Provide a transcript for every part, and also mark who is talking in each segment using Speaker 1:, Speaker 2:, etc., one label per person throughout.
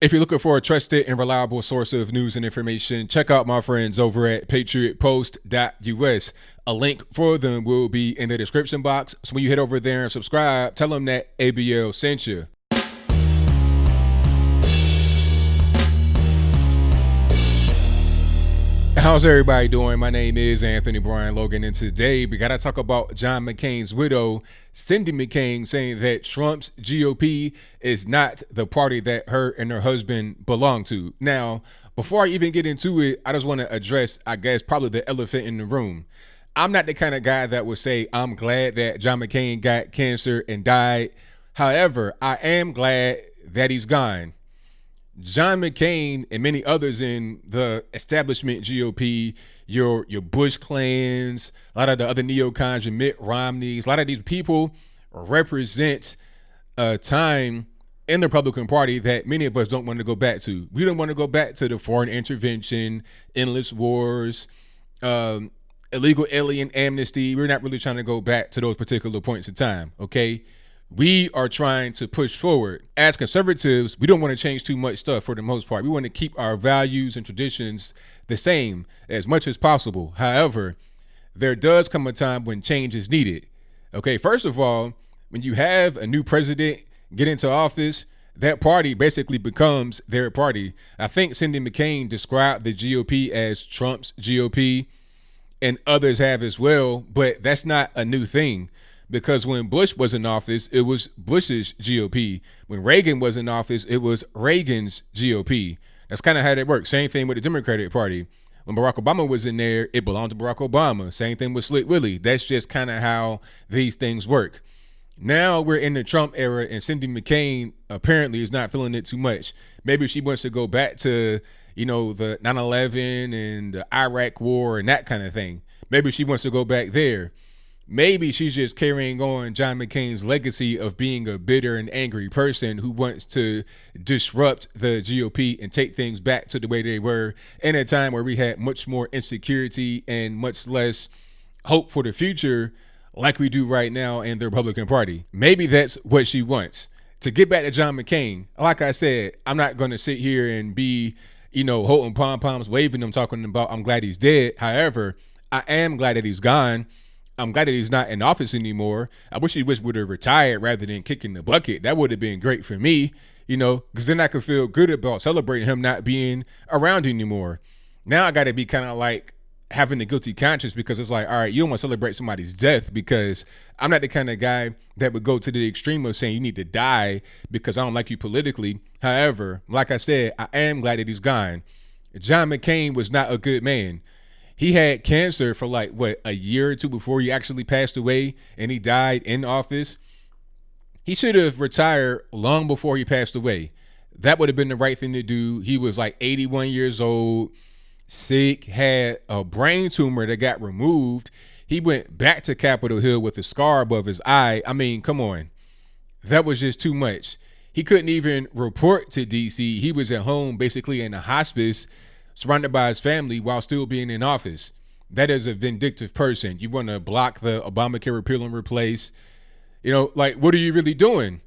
Speaker 1: If you're looking for a trusted and reliable source of news and information, check out my friends over at patriotpost.us. A link for them will be in the description box. So when you head over there and subscribe, tell them that ABL sent you. How's everybody doing? My name is Anthony Brian Logan, and today we got to talk about John McCain's widow, Cindy McCain, saying that Trump's GOP is not the party that her and her husband belong to. Now, before I even get into it, I just want to address, I guess, probably the elephant in the room. I'm not the kind of guy that would say I'm glad that John McCain got cancer and died. However, I am glad that he's gone. John McCain and many others in the establishment GOP, your Bush clans, a lot of the other neocons, your Mitt Romneys, a lot of these people represent a time in the Republican Party that many of us don't want to go back to. We don't want to go back to the foreign intervention, endless wars, illegal alien amnesty. We're not really trying to go back to those particular points in time, okay? We are trying to push forward. As conservatives, we don't want to change too much stuff for the most part. We want to keep our values and traditions the same as much as possible. However, there does come a time when change is needed. Okay, first of all, when you have a new president get into office, that party basically becomes their party. I think Cindy McCain described the GOP as Trump's GOP, and others have as well, but that's not a new thing. Because when Bush was in office, it was Bush's GOP. When Reagan was in office, it was Reagan's GOP. That's kind of how that works. Same thing with the Democratic Party. When Barack Obama was in there, it belonged to Barack Obama. Same thing with Slick Willie. That's just kind of how these things work. Now we're in the Trump era, and Cindy McCain apparently is not feeling it too much. Maybe she wants to go back to, the 9/11 and the Iraq War and that kind of thing. Maybe she wants to go back there. Maybe she's just carrying on John McCain's legacy of being a bitter and angry person who wants to disrupt the GOP and take things back to the way they were in a time where we had much more insecurity and much less hope for the future like we do right now in the Republican Party. Maybe that's what she wants. To get back to John McCain, like I said, I'm not going to sit here and be, holding pom-poms, waving them, talking about I'm glad he's dead. However, I am glad that he's gone. I'm glad that he's not in office anymore. I wish he would have retired rather than kicking the bucket. That would have been great for me, because then I could feel good about celebrating him not being around anymore. Now I got to be kind of like having a guilty conscience because it's like, all right, you don't want to celebrate somebody's death because I'm not the kind of guy that would go to the extreme of saying you need to die because I don't like you politically. However, like I said, I am glad that he's gone. John McCain was not a good man. He had cancer for a year or two before he actually passed away, and he died in office. He should have retired long before he passed away. That would have been the right thing to do. He was 81 years old, sick, had a brain tumor that got removed. He went back to Capitol Hill with a scar above his eye. I mean, come on. That was just too much. He couldn't even report to D.C. He was at home, basically in a hospice, surrounded by his family while still being in office. That is a vindictive person. You want to block the Obamacare repeal and replace. What are you really doing?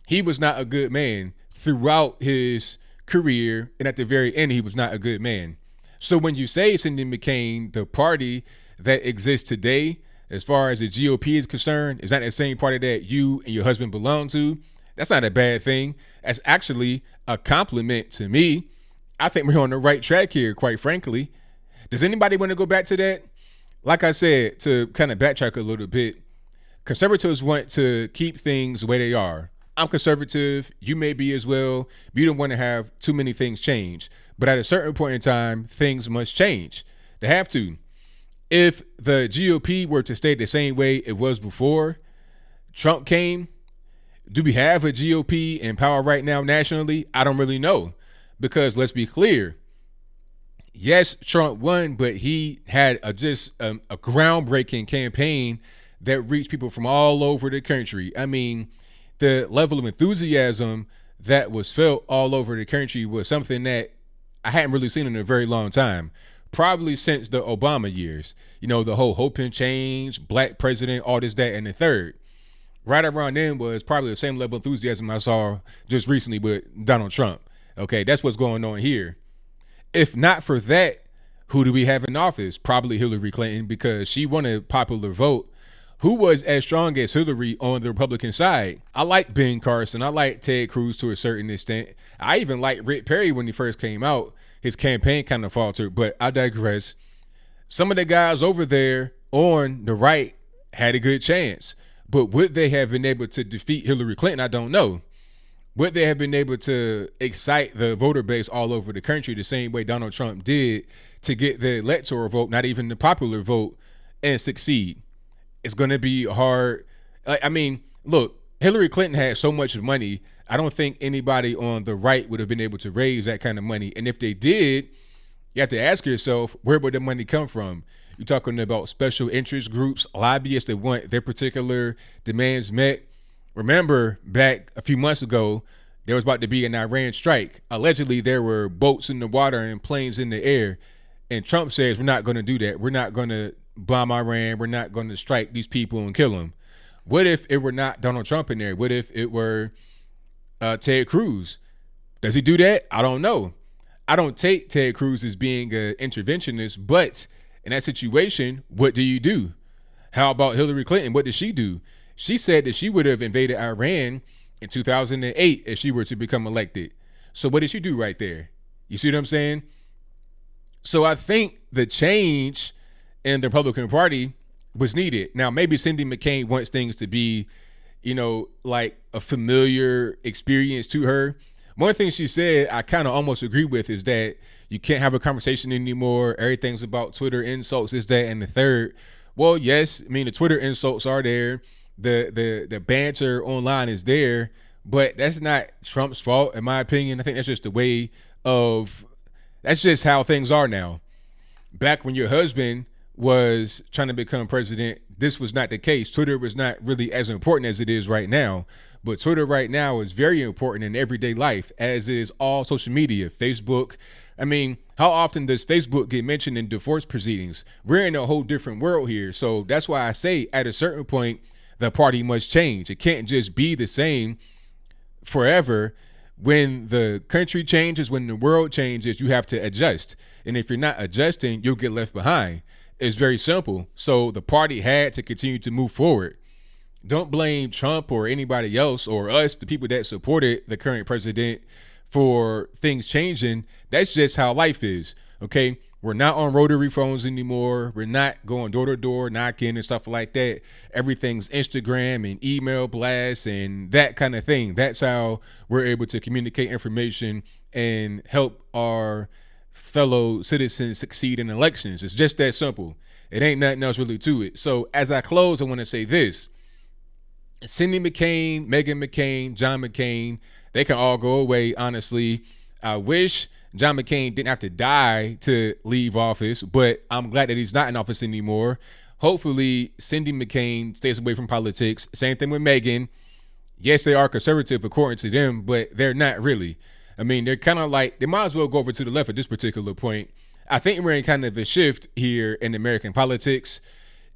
Speaker 1: He was not a good man throughout his career, and at the very end, he was not a good man. So when you say Cindy McCain, the party that exists today, as far as the GOP is concerned, is not the same party that you and your husband belong to, that's not a bad thing. That's actually a compliment to me. I think we're on the right track here, quite frankly. Does anybody want to go back to that? Like I said, to kind of backtrack a little bit, conservatives want to keep things the way they are. I'm conservative. You may be as well. You don't want to have too many things change. But at a certain point in time, things must change. They have to. If the GOP were to stay the same way it was before Trump came, do we have a GOP in power right now nationally? I don't really know. Because let's be clear, yes, Trump won, but he had a groundbreaking campaign that reached people from all over the country. I mean, the level of enthusiasm that was felt all over the country was something that I hadn't really seen in a very long time. Probably since the Obama years, the whole hope and change, black president, all this, that, and the third. Right around then was probably the same level of enthusiasm I saw just recently with Donald Trump. Okay, that's what's going on here. If not for that, who do we have in office? Probably Hillary Clinton, because she won a popular vote. Who was as strong as Hillary on the Republican side? I like Ben Carson. I like Ted Cruz to a certain extent. I even liked Rick Perry when he first came out. His campaign kind of faltered, but I digress. Some of the guys over there on the right had a good chance, but would they have been able to defeat Hillary Clinton? I don't know. Would they have been able to excite the voter base all over the country the same way Donald Trump did to get the electoral vote, not even the popular vote, and succeed? It's going to be hard. I mean, look, Hillary Clinton had so much money. I don't think anybody on the right would have been able to raise that kind of money. And if they did, you have to ask yourself, where would the money come from? You're talking about special interest groups, lobbyists that want their particular demands met. Remember, back a few months ago, there was about to be an Iran strike. Allegedly, there were boats in the water and planes in the air. And Trump says, we're not going to do that. We're not going to bomb Iran. We're not going to strike these people and kill them. What if it were not Donald Trump in there? What if it were Ted Cruz? Does he do that? I don't know. I don't take Ted Cruz as being an interventionist, but in that situation, what do you do? How about Hillary Clinton? What did she do? She said that she would have invaded Iran in 2008 if she were to become elected. So what did she do right there? You see what I'm saying? So I think the change in the Republican Party was needed. Now, maybe Cindy McCain wants things to be, like a familiar experience to her. One thing she said I kind of almost agree with is that you can't have a conversation anymore. Everything's about Twitter insults, this, that, and the third. Well, yes, I mean, the Twitter insults are there. The banter online is there, but that's not Trump's fault, in my opinion. I think that's just that's just how things are now. Back when your husband was trying to become president, this was not the case. Twitter was not really as important as it is right now. But Twitter right now is very important in everyday life, as is all social media, Facebook. I mean, how often does Facebook get mentioned in divorce proceedings? We're in a whole different world here. So that's why I say at a certain point, the party must change. It can't just be the same forever. When the country changes, when the world changes, you have to adjust. And if you're not adjusting, you'll get left behind. It's very simple. So the party had to continue to move forward. Don't blame Trump or anybody else or us, the people that supported the current president, for things changing. That's just how life is. Okay. We're not on rotary phones anymore. We're not going door to door, knocking and stuff like that. Everything's Instagram and email blasts and that kind of thing. That's how we're able to communicate information and help our fellow citizens succeed in elections. It's just that simple. It ain't nothing else really to it. So as I close, I want to say this. Cindy McCain, Meghan McCain, John McCain, they can all go away, honestly. I wish John McCain didn't have to die to leave office, but I'm glad that he's not in office anymore. Hopefully, Cindy McCain stays away from politics. Same thing with Meghan. Yes, they are conservative according to them, but they're not really. I mean, they're kind of like, they might as well go over to the left at this particular point. I think we're in kind of a shift here in American politics.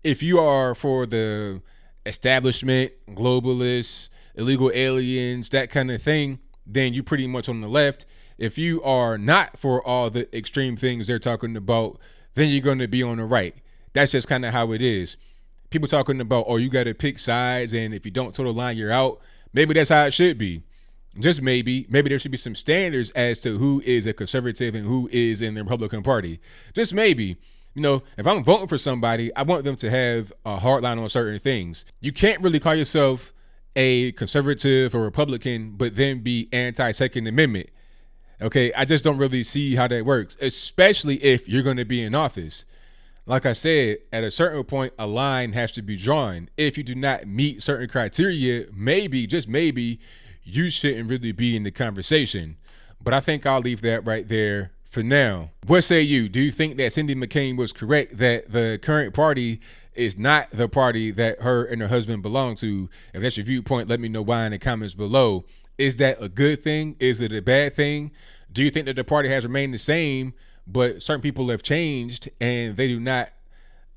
Speaker 1: If you are for the establishment, globalists, illegal aliens, that kind of thing, then you're pretty much on the left. If you are not for all the extreme things they're talking about, then you're going to be on the right. That's just kind of how it is. People talking about, oh, you got to pick sides, and if you don't toe the line, you're out. Maybe that's how it should be. Just maybe. Maybe there should be some standards as to who is a conservative and who is in the Republican Party. Just maybe. If I'm voting for somebody, I want them to have a hard line on certain things. You can't really call yourself a conservative or Republican, but then be anti-Second Amendment. Okay, I just don't really see how that works, especially if you're going to be in office. Like I said, at a certain point, a line has to be drawn. If you do not meet certain criteria, maybe, just maybe, you shouldn't really be in the conversation. But I think I'll leave that right there for now. What say you? Do you think that Cindy McCain was correct that the current party is not the party that her and her husband belong to? If that's your viewpoint, let me know why in the comments below. Is that a good thing? Is it a bad thing? Do you think that the party has remained the same, but certain people have changed and they do not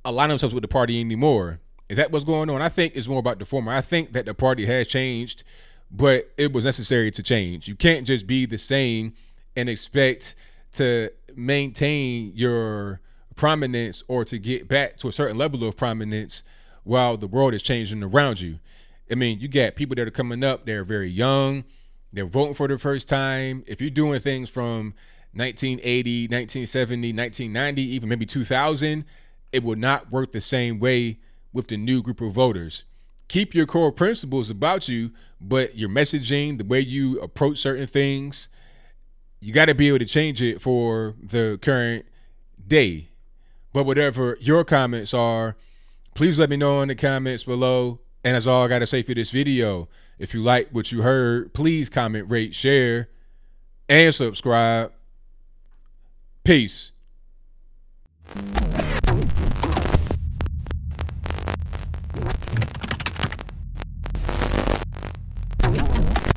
Speaker 1: align themselves with the party anymore? Is that what's going on? I think it's more about the former. I think that the party has changed, but it was necessary to change. You can't just be the same and expect to maintain your prominence or to get back to a certain level of prominence while the world is changing around you. I mean, you got people that are coming up, they're very young, they're voting for the first time. If you're doing things from 1980, 1970, 1990, even maybe 2000, it will not work the same way with the new group of voters. Keep your core principles about you, but your messaging, the way you approach certain things, you got to be able to change it for the current day. But whatever your comments are, please let me know in the comments below. And that's all I got to say for this video. If you like what you heard, please comment, rate, share, and subscribe. Peace.